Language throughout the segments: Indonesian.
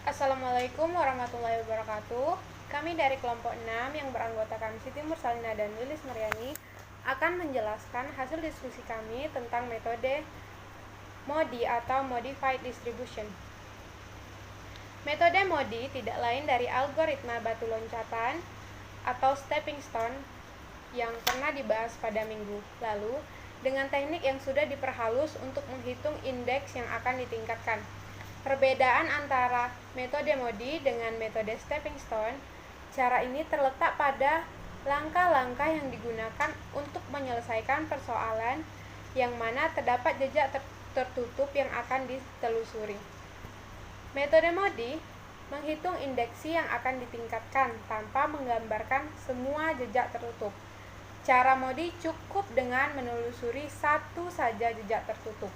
Assalamualaikum warahmatullahi wabarakatuh. Kami dari kelompok 6 yang beranggotakan Siti Mursalina dan Lilis Mariani akan menjelaskan hasil diskusi kami tentang metode MODI atau Modified Distribution. Metode MODI tidak lain dari algoritma batu loncatan atau stepping stone yang pernah dibahas pada minggu lalu dengan teknik yang sudah diperhalus untuk menghitung indeks yang akan ditingkatkan. Perbedaan antara metode MODI dengan metode stepping stone, cara ini terletak pada langkah-langkah yang digunakan untuk menyelesaikan persoalan yang mana terdapat jejak tertutup yang akan ditelusuri. Metode MODI menghitung indeksi yang akan ditingkatkan tanpa menggambarkan semua jejak tertutup. Cara MODI cukup dengan menelusuri satu saja jejak tertutup.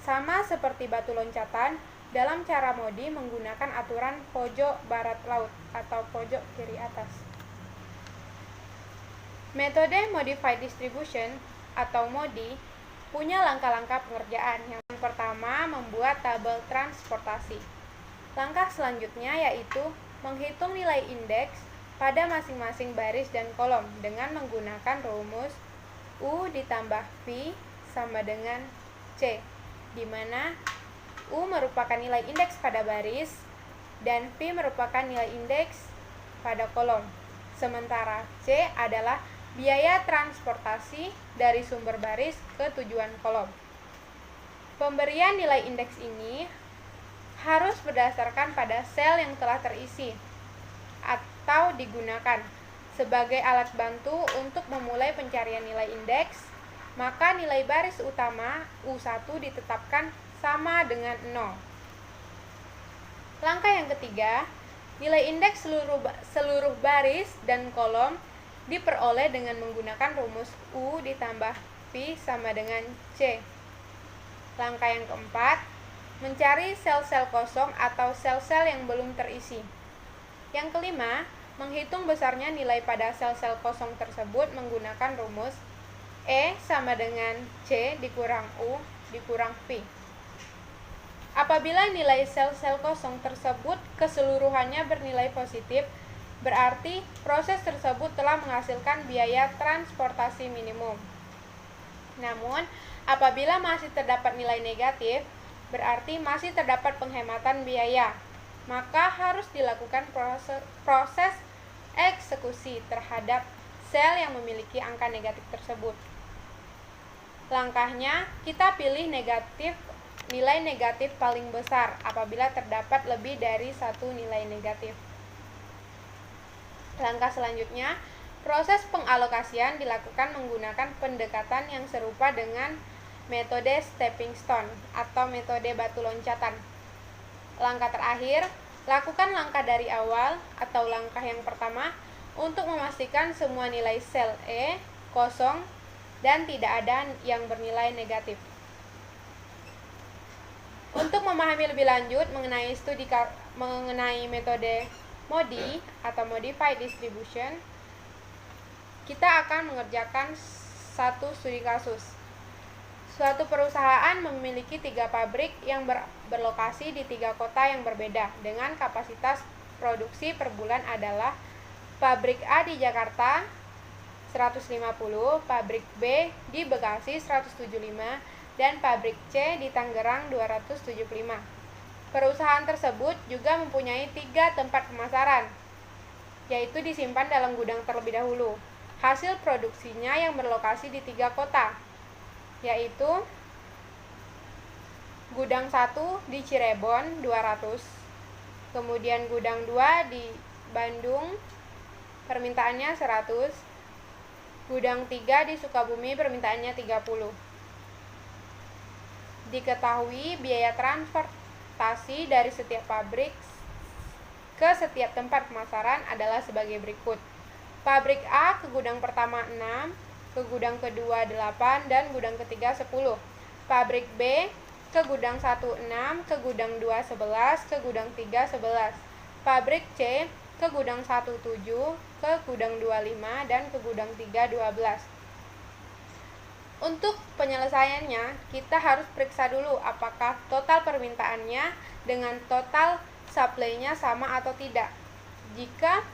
Sama seperti batu loncatan, dalam cara MODI menggunakan aturan pojok barat laut atau pojok kiri atas. Metode Modified Distribution atau MODI punya langkah-langkah pengerjaan. Yang pertama, membuat tabel transportasi. Langkah selanjutnya yaitu menghitung nilai indeks pada masing-masing baris dan kolom dengan menggunakan rumus U ditambah V sama dengan C, di mana U merupakan nilai indeks pada baris dan V merupakan nilai indeks pada kolom. Sementara C adalah biaya transportasi dari sumber baris ke tujuan kolom. Pemberian nilai indeks ini harus berdasarkan pada sel yang telah terisi atau digunakan sebagai alat bantu untuk memulai pencarian nilai indeks, maka nilai baris utama U1 ditetapkan sama dengan 0. Langkah yang ketiga, nilai indeks seluruh baris dan kolom diperoleh dengan menggunakan rumus U ditambah V sama dengan C. Langkah yang keempat, mencari sel-sel kosong atau sel-sel yang belum terisi. Yang kelima, menghitung besarnya nilai pada sel-sel kosong tersebut menggunakan rumus E sama dengan C dikurang U dikurang V. Apabila nilai sel-sel kosong tersebut keseluruhannya bernilai positif, berarti proses tersebut telah menghasilkan biaya transportasi minimum. Namun, apabila masih terdapat nilai negatif, berarti masih terdapat penghematan biaya, maka harus dilakukan proses eksekusi terhadap sel yang memiliki angka negatif tersebut. Langkahnya, kita pilih nilai negatif paling besar apabila terdapat lebih dari satu nilai negatif. Langkah selanjutnya, proses pengalokasian dilakukan menggunakan pendekatan yang serupa dengan metode stepping stone atau metode batu loncatan. Langkah terakhir, lakukan langkah dari awal atau langkah yang pertama untuk memastikan semua nilai sel E kosong dan tidak ada yang bernilai negatif. Untuk memahami lebih lanjut mengenai metode MODI atau Modified Distribution, kita akan mengerjakan satu studi kasus. Suatu perusahaan memiliki 3 pabrik yang berlokasi di 3 kota yang berbeda dengan kapasitas produksi per bulan adalah pabrik A di Jakarta 150, pabrik B di Bekasi 175, dan pabrik C di Tangerang 275. Perusahaan tersebut juga mempunyai 3 tempat pemasaran, yaitu disimpan dalam gudang terlebih dahulu. Hasil produksinya yang berlokasi di 3 kota, yaitu gudang 1 di Cirebon 200, kemudian gudang 2 di Bandung permintaannya 100, gudang 3 di Sukabumi permintaannya 30. Diketahui biaya transportasi dari setiap pabrik ke setiap tempat pemasaran adalah sebagai berikut. Pabrik A ke gudang pertama 6, ke gudang kedua 8, dan gudang ketiga 10. Pabrik B ke gudang 1 6, ke gudang 2 11, ke gudang 3 11. Pabrik C ke gudang 1 7, ke gudang 2 5, dan ke gudang 3 12. Untuk penyelesaiannya, kita harus periksa dulu apakah total permintaannya dengan total supply-nya sama atau tidak. Jika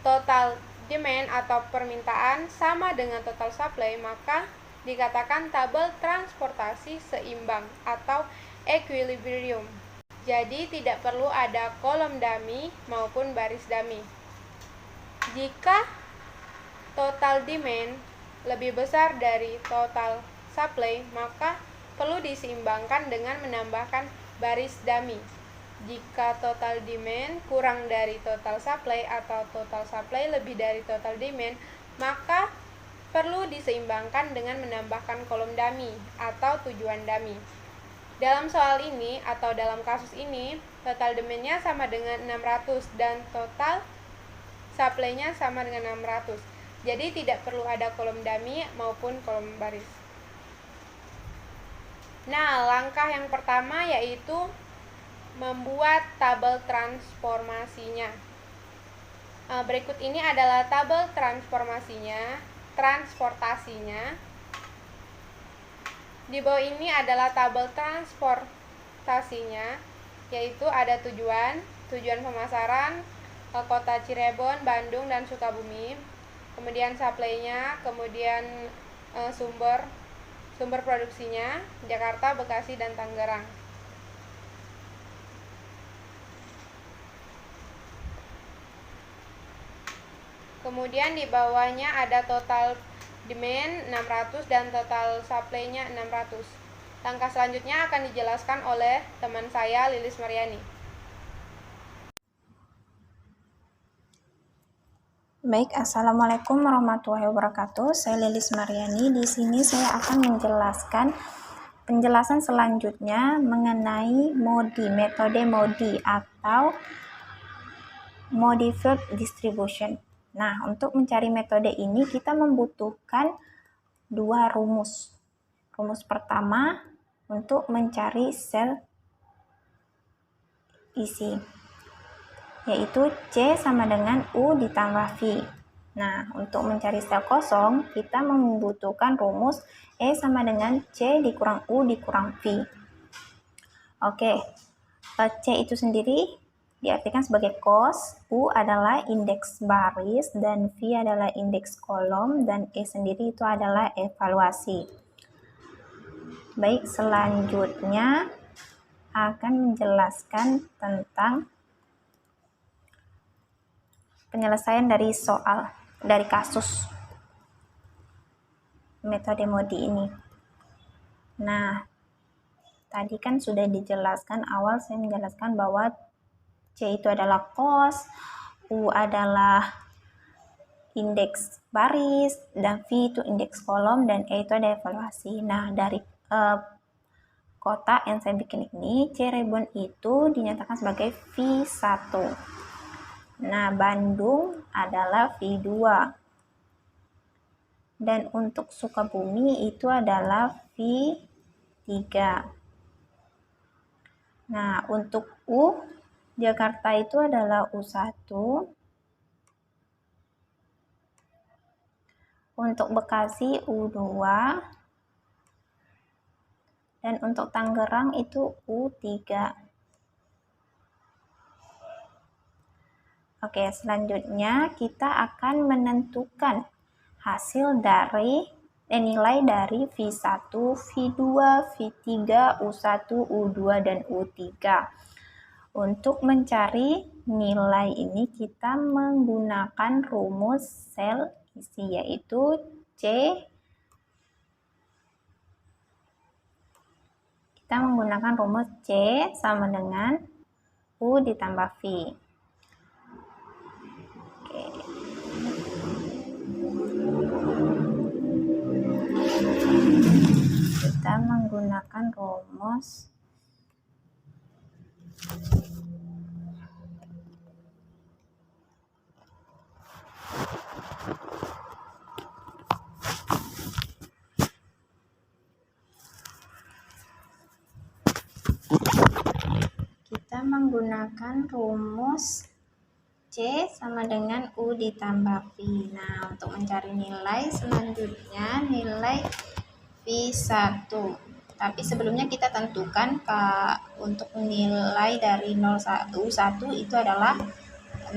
total demand atau permintaan sama dengan total supply, maka dikatakan tabel transportasi seimbang atau equilibrium. Jadi tidak perlu ada kolom dummy maupun baris dummy. Jika total demand lebih besar dari total supply, maka perlu diseimbangkan dengan menambahkan baris dummy. Jika total demand kurang dari total supply atau total supply lebih dari total demand, maka perlu diseimbangkan dengan menambahkan kolom dummy atau tujuan dummy. Dalam soal ini atau dalam kasus ini, total demand-nya sama dengan 600 dan total supply-nya sama dengan 600. Jadi tidak perlu ada kolom dummy maupun kolom baris. Nah, langkah yang pertama yaitu membuat tabel transformasinya. Berikut ini adalah tabel transportasinya. Di bawah ini adalah tabel transportasinya, yaitu ada tujuan pemasaran, kota Cirebon, Bandung, dan Sukabumi. Kemudian supply-nya, kemudian sumber produksinya, Jakarta, Bekasi, dan Tangerang. Kemudian di bawahnya ada total demand 600 dan total supply-nya 600. Langkah selanjutnya akan dijelaskan oleh teman saya, Lilis Mariani. Baik, Assalamualaikum warahmatullahi wabarakatuh. Saya Lilis Mariani. Di sini saya akan menjelaskan penjelasan selanjutnya mengenai metode MODI atau Modified Distribution. Nah, untuk mencari metode ini kita membutuhkan dua rumus. Rumus pertama untuk mencari sel isi, yaitu C sama dengan U ditambah V. Nah, untuk mencari sel kosong, kita membutuhkan rumus E sama dengan C dikurang U dikurang V. Oke, C itu sendiri diartikan sebagai kos, U adalah indeks baris, dan V adalah indeks kolom, dan E sendiri itu adalah evaluasi. Baik, selanjutnya akan menjelaskan tentang penyelesaian dari kasus metode MODI ini. Nah, tadi kan sudah dijelaskan, awal saya menjelaskan bahwa C itu adalah kos, U adalah indeks baris, dan V itu indeks kolom, dan E itu ada evaluasi. Nah, dari kota yang saya bikin ini, Cirebon itu dinyatakan sebagai V1. Nah, Bandung adalah V2. Dan untuk Sukabumi itu adalah V3. Nah, untuk U, Jakarta itu adalah U1. Untuk Bekasi U2. Dan untuk Tangerang itu U3. Oke, selanjutnya kita akan menentukan hasil dari nilai dari V1, V2, V3, U1, U2, dan U3. Untuk mencari nilai ini kita menggunakan rumus sel isi, yaitu kita menggunakan rumus C sama dengan U ditambah V. Oke. Kita menggunakan rumus C sama dengan U ditambah V. Nah, untuk mencari nilai selanjutnya, nilai V1. Tapi sebelumnya kita tentukan untuk nilai dari U1 itu adalah 0.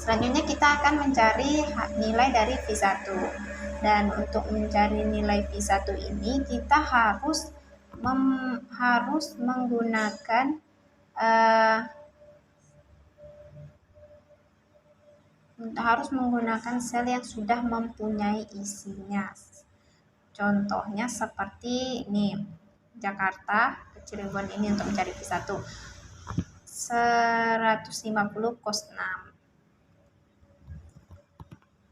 Selanjutnya kita akan mencari nilai dari V1. Dan untuk mencari nilai V1 ini kita harus menggunakan sel yang sudah mempunyai isinya. Contohnya seperti ini, Jakarta ke Cirebon ini untuk mencari V1. 150 cos 6.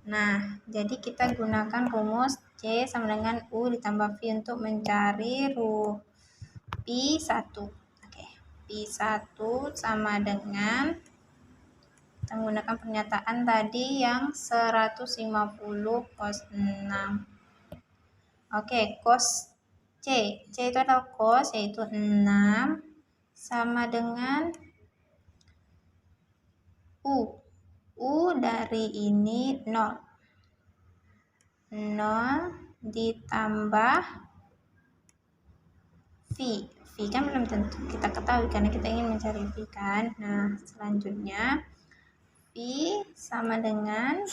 Nah, jadi kita gunakan rumus C sama dengan U ditambah V untuk mencari P1. Oke, P1 sama dengan kita menggunakan pernyataan tadi yang 150 cos 6. Oke, cos C. C itu adalah cos, yaitu 6 sama dengan U. U dari ini 0. 0 ditambah V. V kan belum tentu kita ketahui karena kita ingin mencari V kan. Nah, selanjutnya V sama dengan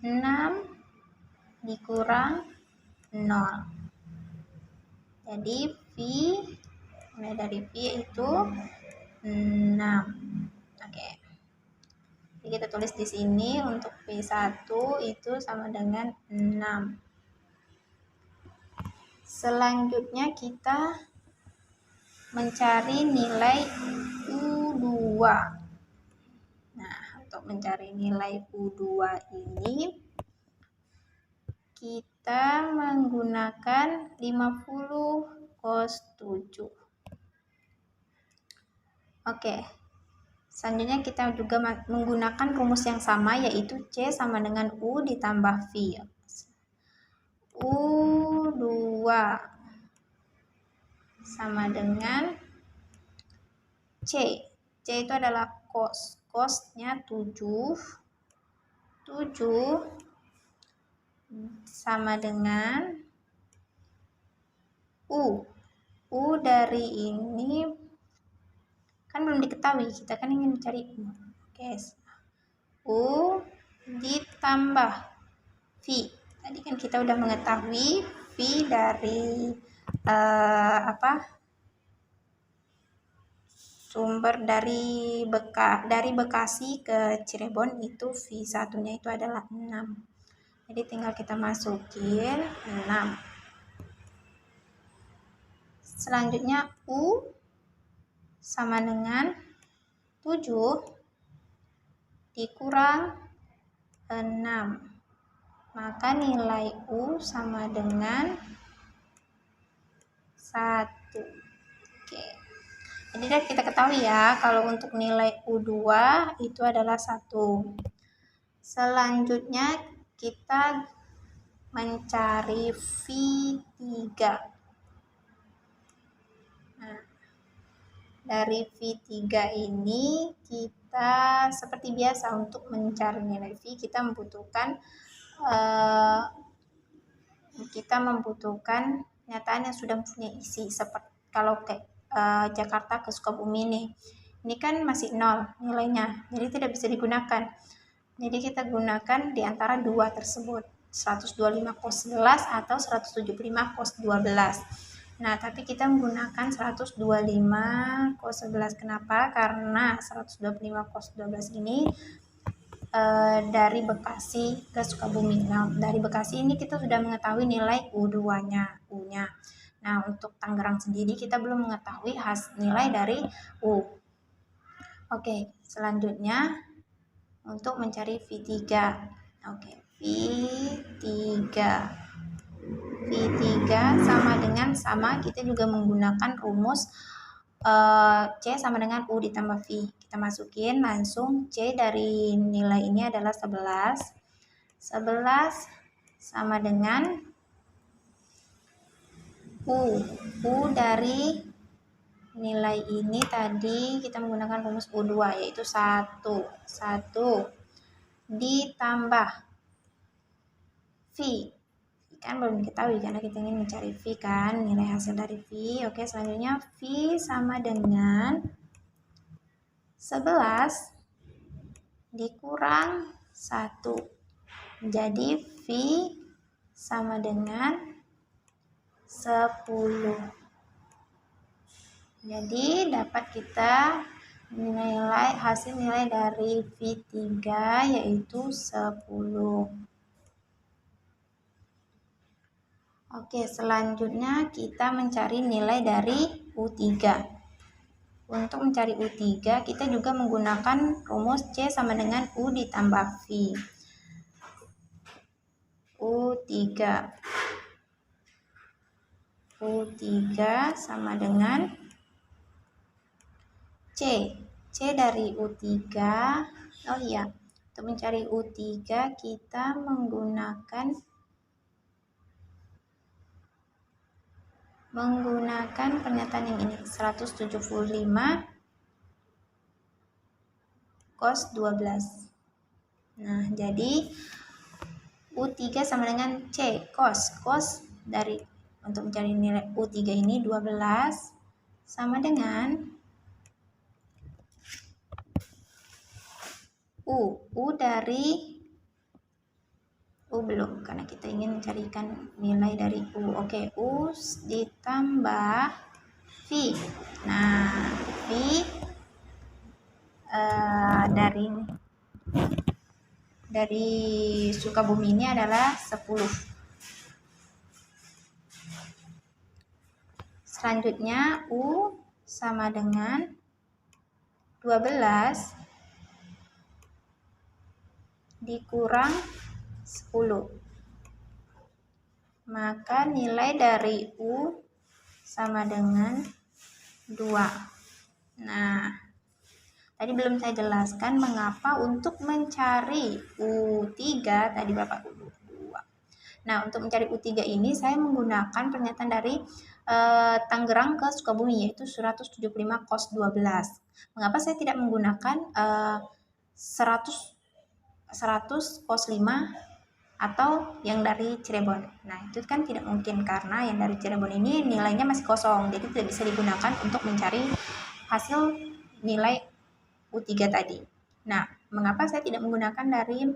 6 dikurang 0. Jadi V, mulai dari V itu 6. Oke. Jadi kita tulis di sini untuk V1 itu sama dengan 6. Selanjutnya kita mencari nilai U2. Nah, untuk mencari nilai U2 ini kita menggunakan 50 cos 7. Oke. Selanjutnya kita juga menggunakan rumus yang sama, yaitu C sama dengan U ditambah V. U2 sama dengan C. C itu adalah cos. Cosnya 7. 7 sama dengan U. U dari ini kan belum diketahui, kita kan ingin mencari U. Oke. U ditambah V. Tadi kan kita udah mengetahui V dari sumber dari Bekasi ke Cirebon itu V1-nya itu adalah 6. Jadi tinggal kita masukin 6. Selanjutnya U sama dengan 7 dikurang 6. Maka nilai U sama dengan 1. Oke. Jadi kita ketahui ya, kalau untuk nilai U2 itu adalah 1. Selanjutnya kita mencari V3. Nah, dari V3 ini kita seperti biasa untuk mencari nilai V kita membutuhkan pernyataan yang sudah mempunyai isi. Seperti kalau Jakarta ke Sukabumi ini kan masih 0 nilainya, jadi tidak bisa digunakan. Jadi kita gunakan di antara dua tersebut, 125 cos 11 atau 175 cos 12. Nah, tapi kita menggunakan 125 cos 11. Kenapa? Karena 125 cos 12 ini dari Bekasi ke Sukabumi. Nah, dari Bekasi ini kita sudah mengetahui nilai U2-nya, U-nya. Nah, untuk Tangerang sendiri kita belum mengetahui nilai dari U. Oke, selanjutnya untuk mencari V3. Oke, V3 sama dengan kita juga menggunakan rumus C sama dengan U ditambah V. Kita masukin langsung C dari nilai ini adalah 11. 11 sama dengan U. U dari nilai ini tadi kita menggunakan rumus U2, yaitu 1. 1 ditambah V. Kan belum diketahui karena kita ingin mencari V kan, nilai hasil dari V. Oke, selanjutnya V sama dengan 11 dikurang 1. Jadi V sama dengan 10. Jadi dapat kita hasil nilai dari V3 yaitu 10. Oke, selanjutnya kita mencari nilai dari U3. Untuk mencari U3, kita juga menggunakan rumus C sama dengan U ditambah V. U3 sama dengan C. C dari U3, untuk mencari U3 kita menggunakan pernyataan yang ini, 175 cos 12. Nah, jadi U3 sama dengan C cos dari, untuk mencari nilai U3 ini 12 sama dengan U dari belum, karena kita ingin mencarikan nilai dari U. Oke, U ditambah V. Nah, V dari Sukabumi ini adalah 10. Selanjutnya U sama dengan 12 dikurang 10. Maka nilai dari U sama dengan 2. Nah, tadi belum saya jelaskan mengapa untuk mencari U3 tadi Bapak U2. Nah, untuk mencari U3 ini saya menggunakan pernyataan dari Tangerang ke Sukabumi, yaitu 175 cos 12. Mengapa saya tidak menggunakan 100 cos 5 atau yang dari Cirebon? Nah, itu kan tidak mungkin karena yang dari Cirebon ini nilainya masih kosong, jadi tidak bisa digunakan untuk mencari hasil nilai U3 tadi. Nah, mengapa saya tidak menggunakan dari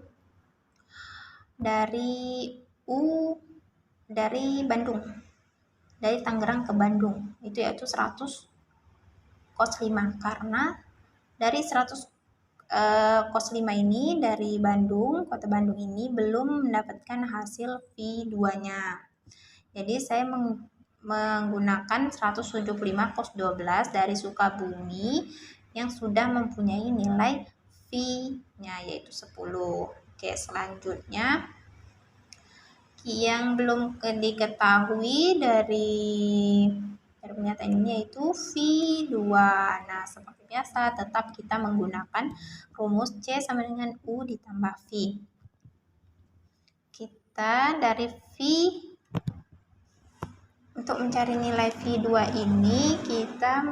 Bandung, dari Tangerang ke Bandung, itu yaitu 100 cos 5, karena dari 100 cos 5 ini dari Bandung, kota Bandung ini belum mendapatkan hasil V2-nya. Jadi saya menggunakan 175 cos 12 dari Sukabumi yang sudah mempunyai nilai V-nya yaitu 10. Oke, selanjutnya yang belum diketahui dari pernyataan ini yaitu V2. Nah, seperti biasa tetap kita menggunakan rumus C sama dengan U ditambah V. Kita dari V, untuk mencari nilai V2 ini kita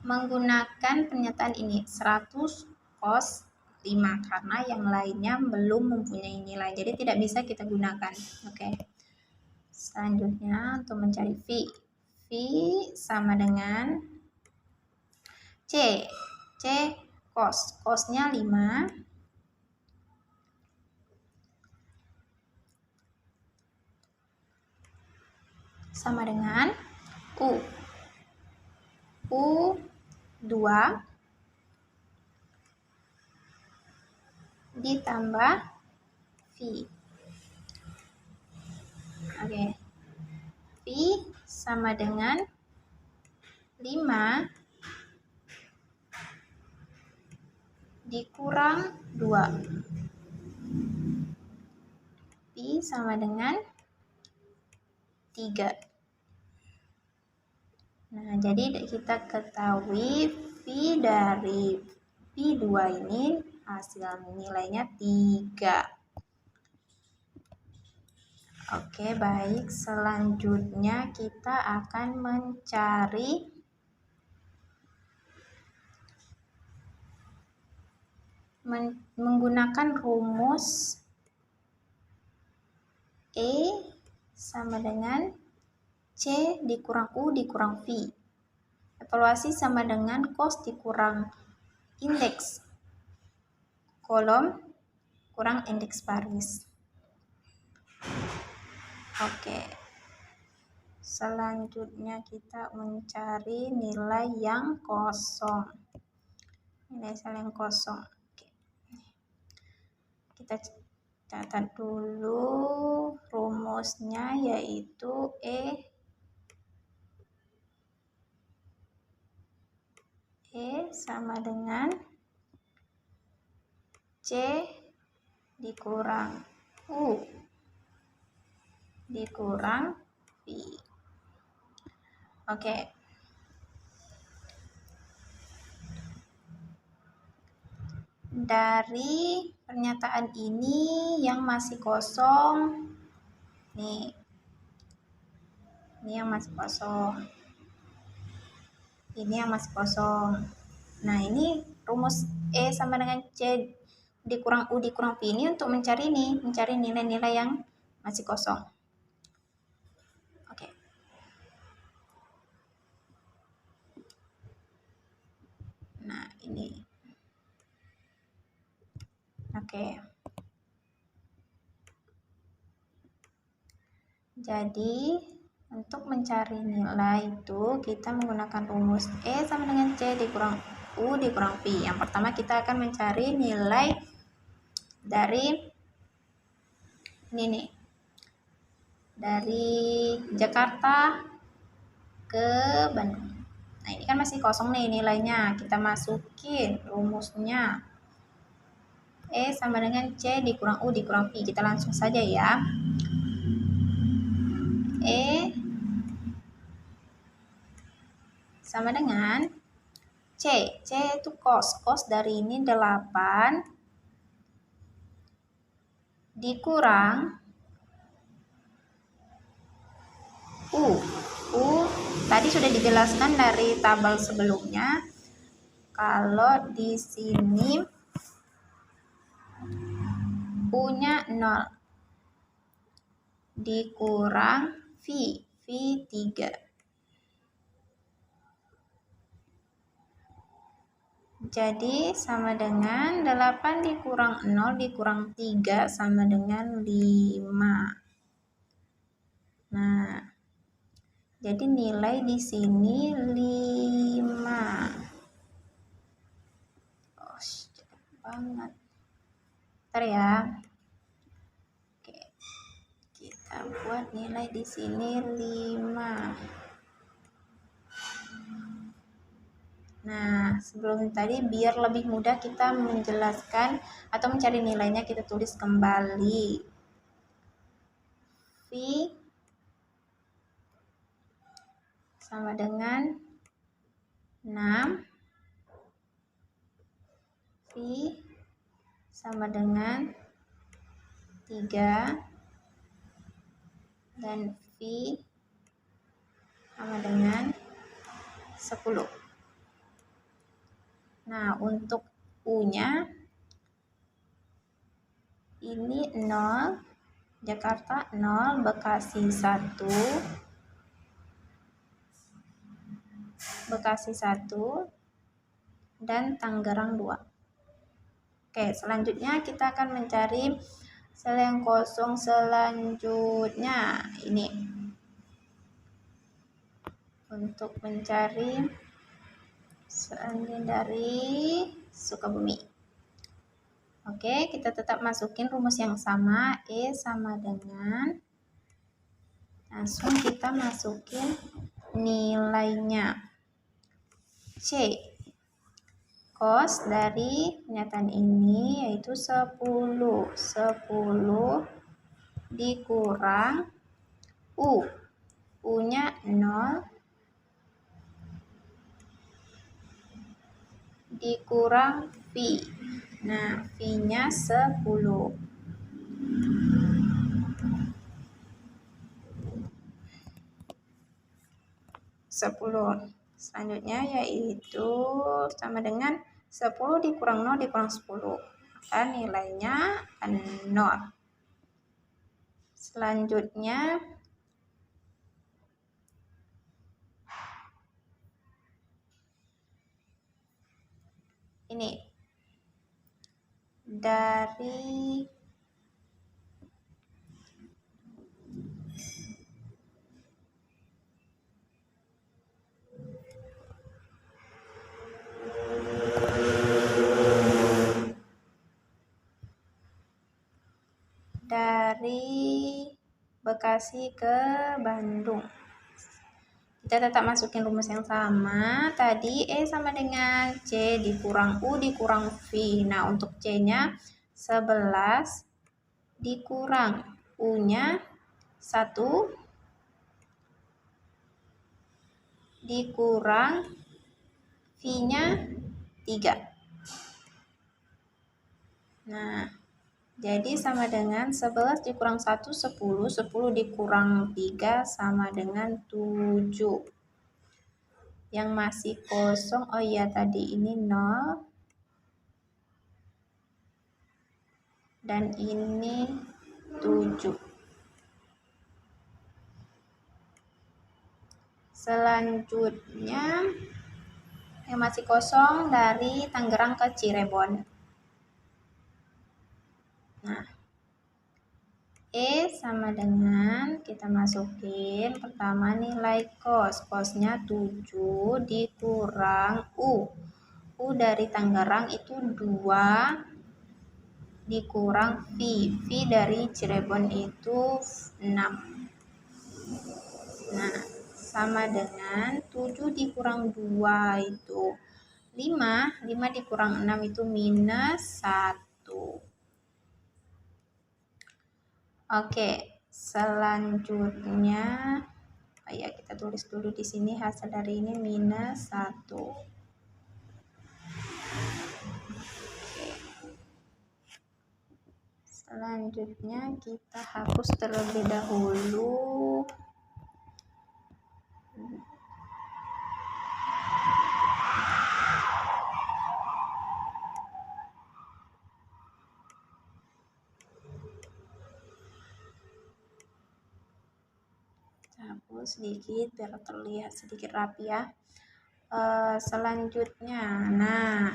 menggunakan pernyataan ini 100 cos 5 karena yang lainnya belum mempunyai nilai, jadi tidak bisa kita gunakan. Oke. Selanjutnya untuk mencari V sama dengan C cosnya 5 sama dengan U2 ditambah V. Oke. V sama dengan 5 dikurang 2. V sama dengan 3. Nah, jadi kita ketahui V dari V2 ini hasil nilainya 3. Oke, baik. Selanjutnya kita akan mencari menggunakan rumus E sama dengan C dikurang U dikurang V. Evaluasi sama dengan cos dikurang indeks kolom kurang indeks baris. Oke. Selanjutnya kita mencari nilai yang kosong. Nilai sel yang kosong. Oke. Kita catat dulu rumusnya, yaitu E sama dengan C dikurang U dikurang V. Oke. Dari pernyataan ini yang masih kosong, nih. Ini yang masih kosong. Ini yang masih kosong. Nah, ini rumus E sama dengan C dikurang U dikurang V ini untuk mencari nilai-nilai yang masih kosong. Oke. Nah, ini. Oke. Jadi, untuk mencari nilai itu kita menggunakan rumus E sama dengan C dikurang U dikurang V. Yang pertama kita akan mencari nilai dari ini nih. Dari Jakarta ke Bandung. Nah, ini kan masih kosong nih nilainya. Kita masukin rumusnya. E sama dengan C dikurang U dikurang V. Kita langsung saja ya. E sama dengan C. C itu cos. Cos dari ini 8 dikurang U. U tadi sudah dijelaskan dari tabel sebelumnya. Kalau di sini U-nya 0 dikurang V 3. Jadi sama dengan 8 dikurang 0 dikurang 3 sama dengan 5. Nah, jadi nilai di sini 5. Oh, cepet banget. Bentar ya. Oke. Kita buat nilai di sini 5. Nah, sebelum tadi biar lebih mudah kita menjelaskan atau mencari nilainya, kita tulis kembali. V sama dengan 6. V sama dengan 3. Dan V sama dengan 10. Nah, untuk U-nya ini 0, Jakarta 0, Bekasi 1, dan Tangerang 2. Oke, selanjutnya kita akan mencari sel yang kosong selanjutnya. Ini untuk mencari selanjutnya dari Sukabumi. Oke, kita tetap masukin rumus yang sama. E sama dengan, langsung kita masukin nilainya. C. Cos dari pernyataan ini yaitu 10. 10 dikurang U. U-nya 0 dikurang V. Nah, V-nya 10. Selanjutnya yaitu sama dengan 10 dikurang 0 dikurang 10. maka nilainya 0. Selanjutnya ini dari Bekasi ke Bandung. Kita tetap masukin rumus yang sama. Tadi E sama dengan C dikurang U dikurang V. Nah, untuk C-nya 11 dikurang U-nya 1 dikurang V-nya 3. Nah, jadi sama dengan 11 dikurang 1, 10. 10 dikurang 3 sama dengan 7. Yang masih kosong, oh iya tadi ini 0. Dan ini 7. Selanjutnya yang masih kosong dari Tangerang ke Cirebon. Nah, E sama dengan kita masukin pertama nilai kos. Kosnya 7 dikurang U. U dari Tangerang itu 2 dikurang V. V dari Cirebon itu 6. Nah, sama dengan 7 dikurang 2 itu 5. 5 dikurang 6 itu minus 1. Oke, selanjutnya ya kita tulis dulu di sini hasil dari ini minus 1. Oke. Selanjutnya kita hapus terlebih dahulu. Hapus sedikit biar terlihat sedikit rapi ya. Selanjutnya, nah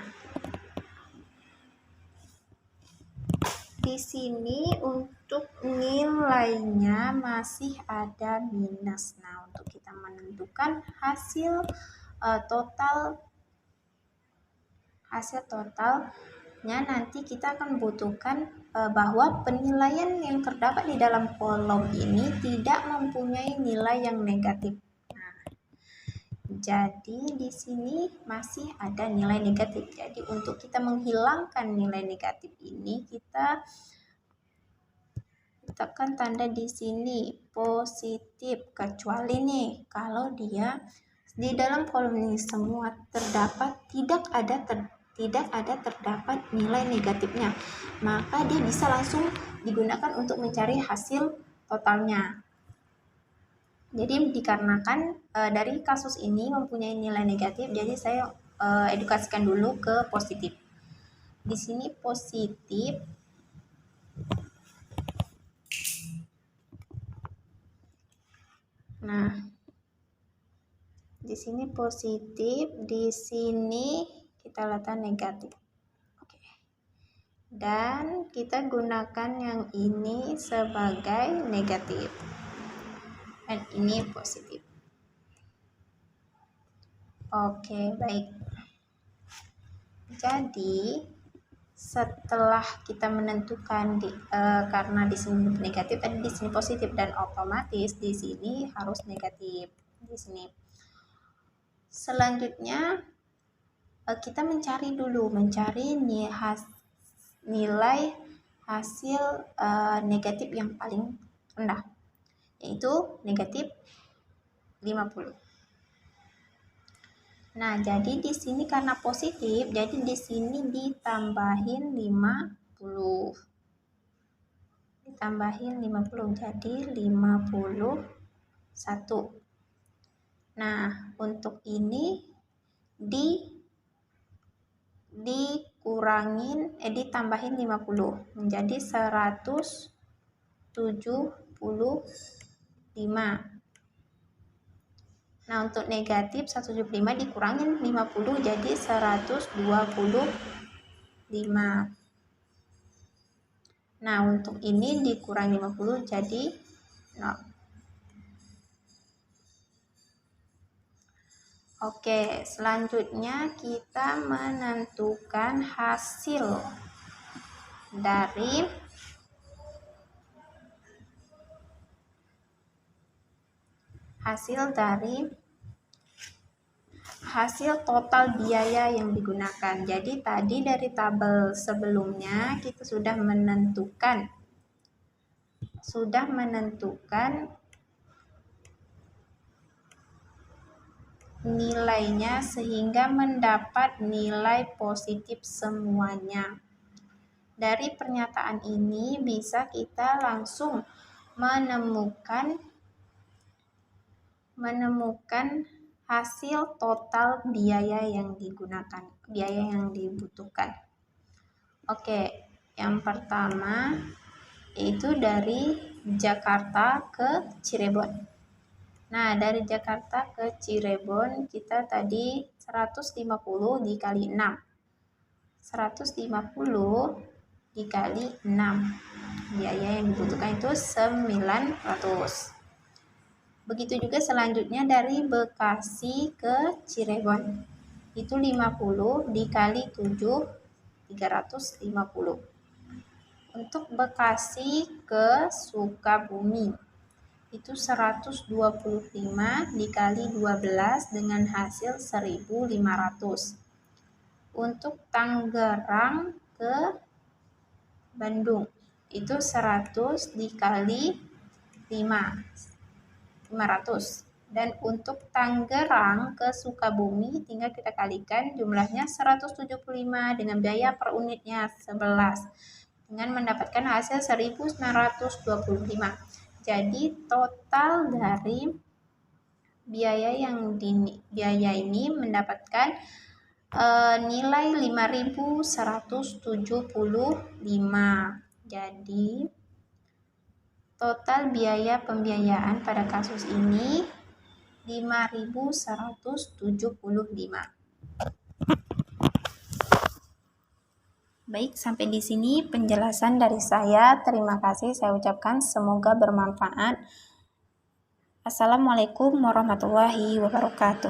di sini untuk nilainya masih ada minus. Nah, untuk kita menentukan hasil totalnya nanti kita akan butuhkan bahwa penilaian yang terdapat di dalam kolom ini tidak mempunyai nilai yang negatif. Nah, jadi di sini masih ada nilai negatif. Jadi untuk kita menghilangkan nilai negatif ini kita tekan tanda di sini positif, kecuali nih kalau dia di dalam kolom ini semua terdapat tidak ada terdapat nilai negatifnya, maka dia bisa langsung digunakan untuk mencari hasil totalnya. Jadi dikarenakan dari kasus ini mempunyai nilai negatif, jadi saya edukasikan dulu ke positif. Di sini positif. Nah, di sini positif, di sini kita letak negatif. Oke. Dan kita gunakan yang ini sebagai negatif. Dan ini positif. Oke, baik. Jadi setelah kita menentukan karena di sini negatif, tadi di sini positif dan otomatis di sini harus negatif di sini. Selanjutnya kita mencari nilai hasil negatif yang paling rendah, yaitu negatif 50. Nah, jadi di sini karena positif, jadi di sini ditambahin 50. Ditambahin 50 jadi 51. Nah, untuk ini ditambahin 50 menjadi 175. Nah, untuk negatif 175 dikurangin 50 jadi 125. Nah, untuk ini dikurangi 50 jadi 0. Oke, selanjutnya kita menentukan hasil total biaya yang digunakan. Jadi tadi dari tabel sebelumnya kita sudah menentukan nilainya sehingga mendapat nilai positif semuanya. Dari pernyataan ini bisa kita langsung menemukan hasil total biaya yang dibutuhkan. Oke, yang pertama yaitu dari Jakarta ke Cirebon. Nah, dari Jakarta ke Cirebon kita tadi 150 dikali 6. 150 dikali 6. Biaya yang dibutuhkan itu 900. Begitu juga selanjutnya dari Bekasi ke Cirebon. Itu 50 dikali 7, 350. Untuk Bekasi ke Sukabumi itu 125 dikali 12 dengan hasil 1.500. Untuk Tangerang ke Bandung itu 100 dikali 500. Dan untuk Tangerang ke Sukabumi tinggal kita kalikan jumlahnya 175 dengan biaya per unitnya 11 dengan mendapatkan hasil 1.925. Jadi total dari biaya ini mendapatkan nilai 5.175. Jadi total biaya pembiayaan pada kasus ini 5.175. Baik, sampai di sini penjelasan dari saya. Terima kasih saya ucapkan, semoga bermanfaat. Assalamualaikum warahmatullahi wabarakatuh.